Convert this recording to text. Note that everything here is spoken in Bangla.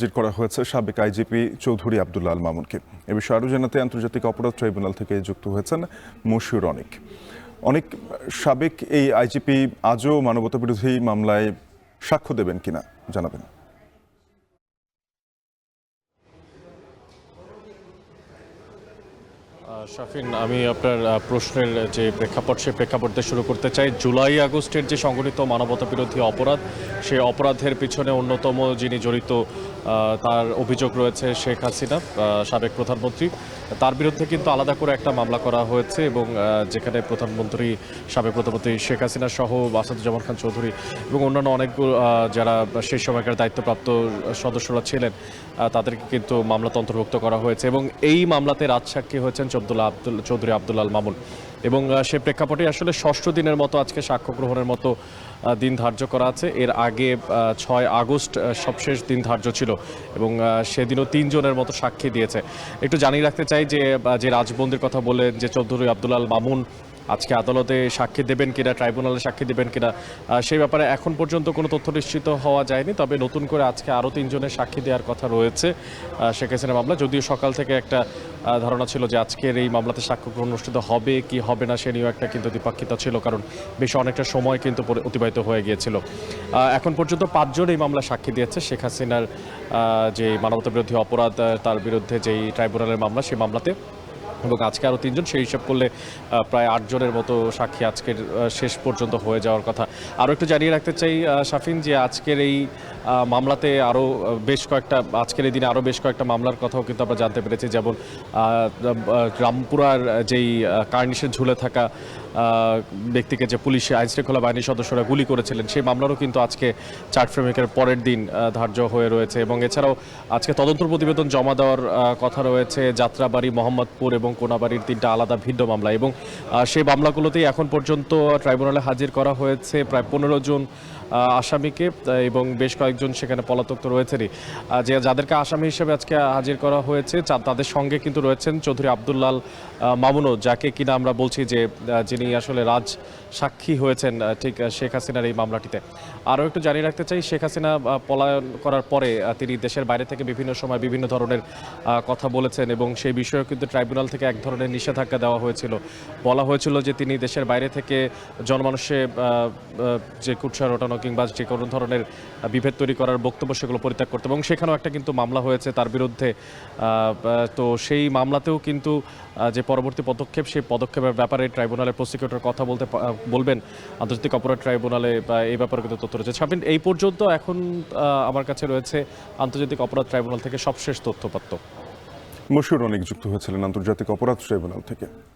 হাজির করা হয়েছে সাবেক আইজিপি চৌধুরী আব্দুল্লাহ আল মামুনকে। এ বিষয়ে আরও জানাতে আন্তর্জাতিক অপরাধ ট্রাইব্যুনাল থেকে যুক্ত হয়েছেন মশিউর অনিক। অনেক সাবেক এই আইজিপি আজও মানবতাবিরোধী মামলায় সাক্ষ্য দেবেন কিনা জানাবেন। শাফিন, আমি আপনার প্রশ্নের যে প্রেক্ষাপট সেই প্রেক্ষাপট দিয়ে শুরু করতে চাই। জুলাই আগস্টের যে সংগঠিত মানবতাবিরোধী অপরাধ, সেই অপরাধের পিছনে অন্যতম যিনি জড়িত তার অভিযোগ রয়েছে শেখ হাসিনা, সাবেক প্রধানমন্ত্রী। তার বিরুদ্ধে কিন্তু আলাদা করে একটা মামলা করা হয়েছে এবং যেখানে সাবেক প্রধানমন্ত্রী শেখ হাসিনা সহ আসাদুজ্জামান খান চৌধুরী এবং অন্যান্য অনেকগুলো যারা সেই সময়কার দায়িত্বপ্রাপ্ত সদস্যরা ছিলেন তাদেরকে কিন্তু মামলাতে অন্তর্ভুক্ত করা হয়েছে এবং এই মামলাতে রাজসাক্ষী হয়েছেন চৌধুরী আব্দুল্লাহ আল মামুন। এবং সে প্রেক্ষাপটে আসলে ষষ্ঠ দিনের মতো আজকে সাক্ষ্য গ্রহণের মতো দিন ধার্য করা আছে। এর আগে 6 আগস্ট সবশেষ দিন ধার্য ছিল এবং সেদিনও 3 জনের মতো সাক্ষী দিয়েছে। একটু জানিয়ে রাখতে চাই যে রাজবন্দির কথা বলে যে চৌধুরী আব্দুল্লাহ আল মামুন আজকে আদালতে সাক্ষী দেবেন কিনা, ট্রাইব্যুনালে সাক্ষী দেবেন কিনা, সেই ব্যাপারে এখন পর্যন্ত কোনো তথ্য নিশ্চিত হওয়া যায়নি। তবে নতুন করে আজকে আরও 3 জনের সাক্ষী দেওয়ার কথা রয়েছে শেখ হাসিনা মামলা। যদিও সকাল থেকে একটা ধারণা ছিল যে আজকের এই মামলাতে সাক্ষ্য গ্রহণ অনুষ্ঠিত হবে কি হবে না, সে নিয়েও একটা কিন্তু দ্বিপাক্ষিকতা ছিল, কারণ বেশ অনেকটা সময় কিন্তু অতিবাহিত হয়ে গিয়েছিল। এখন পর্যন্ত 5 জন এই মামলা সাক্ষী দিয়েছে। শেখ হাসিনার যে মানবতাবিরোধী অপরাধ তার বিরুদ্ধে যেই ট্রাইব্যুনালের মামলা, সেই মামলাতে, এবং আজকে আরও 3 জন, সেই হিসাব করলে প্রায় 8 জনের মতো সাক্ষী আজকের শেষ পর্যন্ত হয়ে যাওয়ার কথা। আরও একটু জানিয়ে রাখতে চাই শাফিন, যে আজকের এই মামলাতে আজকের এই দিনে আরও বেশ কয়েকটা মামলার কথাও কিন্তু আমরা জানতে পেরেছি। যেমন রামপুরার যেই কার্নিশে ঝুলে থাকা ব্যক্তিকে যে পুলিশে আইনশৃঙ্খলা বাহিনীর সদস্যরা গুলি করেছিলেন, সেই মামলারও কিন্তু আজকে চার্জ ফ্রেমিকের পরের দিন ধার্য হয়ে রয়েছে। এবং এছাড়াও আজকে তদন্ত প্রতিবেদন জমা দেওয়ার কথা রয়েছে যাত্রাবাড়ি, মোহাম্মদপুর এবং কোনাবাড়ির 3টা আলাদা ভিন্ন মামলা। এবং সেই মামলাগুলোতেই এখন পর্যন্ত ট্রাইব্যুনালে হাজির করা হয়েছে প্রায় 15 জন আসামিকে এবং বেশ কয়েকজন সেখানে পলাতক তো রয়েছেনই। যাদেরকে আসামি হিসেবে আজকে হাজির করা হয়েছে তাদের সঙ্গে কিন্তু রয়েছেন চৌধুরী আব্দুল্লাহ আল মামুনও, যাকে কিনা আমরা বলছি যে যিনি আসলে রাজ সাক্ষী হয়েছেন ঠিক শেখ হাসিনার এই মামলাটিতে। আরও একটু জানিয়ে রাখতে চাই, শেখ হাসিনা পলায়ন করার পরে তিনি দেশের বাইরে থেকে বিভিন্ন সময় বিভিন্ন ধরনের কথা বলেছেন এবং সেই বিষয়েও কিন্তু ট্রাইব্যুনাল থেকে এক ধরনের নিষেধাজ্ঞা দেওয়া হয়েছিল। বলা হয়েছিল যে তিনি দেশের বাইরে থেকে জনমানুষে যে কুৎসা রটানো কিংবা যে কোনো ধরনের বিভেদ তৈরি করার বক্তব্য, সেগুলো পরিত্যাগ করতে, এবং সেখানেও একটা কিন্তু মামলা হয়েছে তার বিরুদ্ধে। তো সেই মামলাতেও কিন্তু যে পরবর্তী পদক্ষেপ, সেই পদক্ষেপের ব্যাপারে ট্রাইব্যুনালের প্রসিকিউটর কথা বলবেন আন্তর্জাতিক অপরাধ ট্রাইব্যুনালে, এই ব্যাপারে কিন্তু তথ্য রয়েছে। সাবিন, এই পর্যন্ত এখন আমার কাছে রয়েছে আন্তর্জাতিক অপরাধ ট্রাইব্যুনাল থেকে সবশেষ তথ্যপাত্র। মশিউর অনিক যুক্ত হয়েছিলেন আন্তর্জাতিক অপরাধ ট্রাইব্যুনাল থেকে।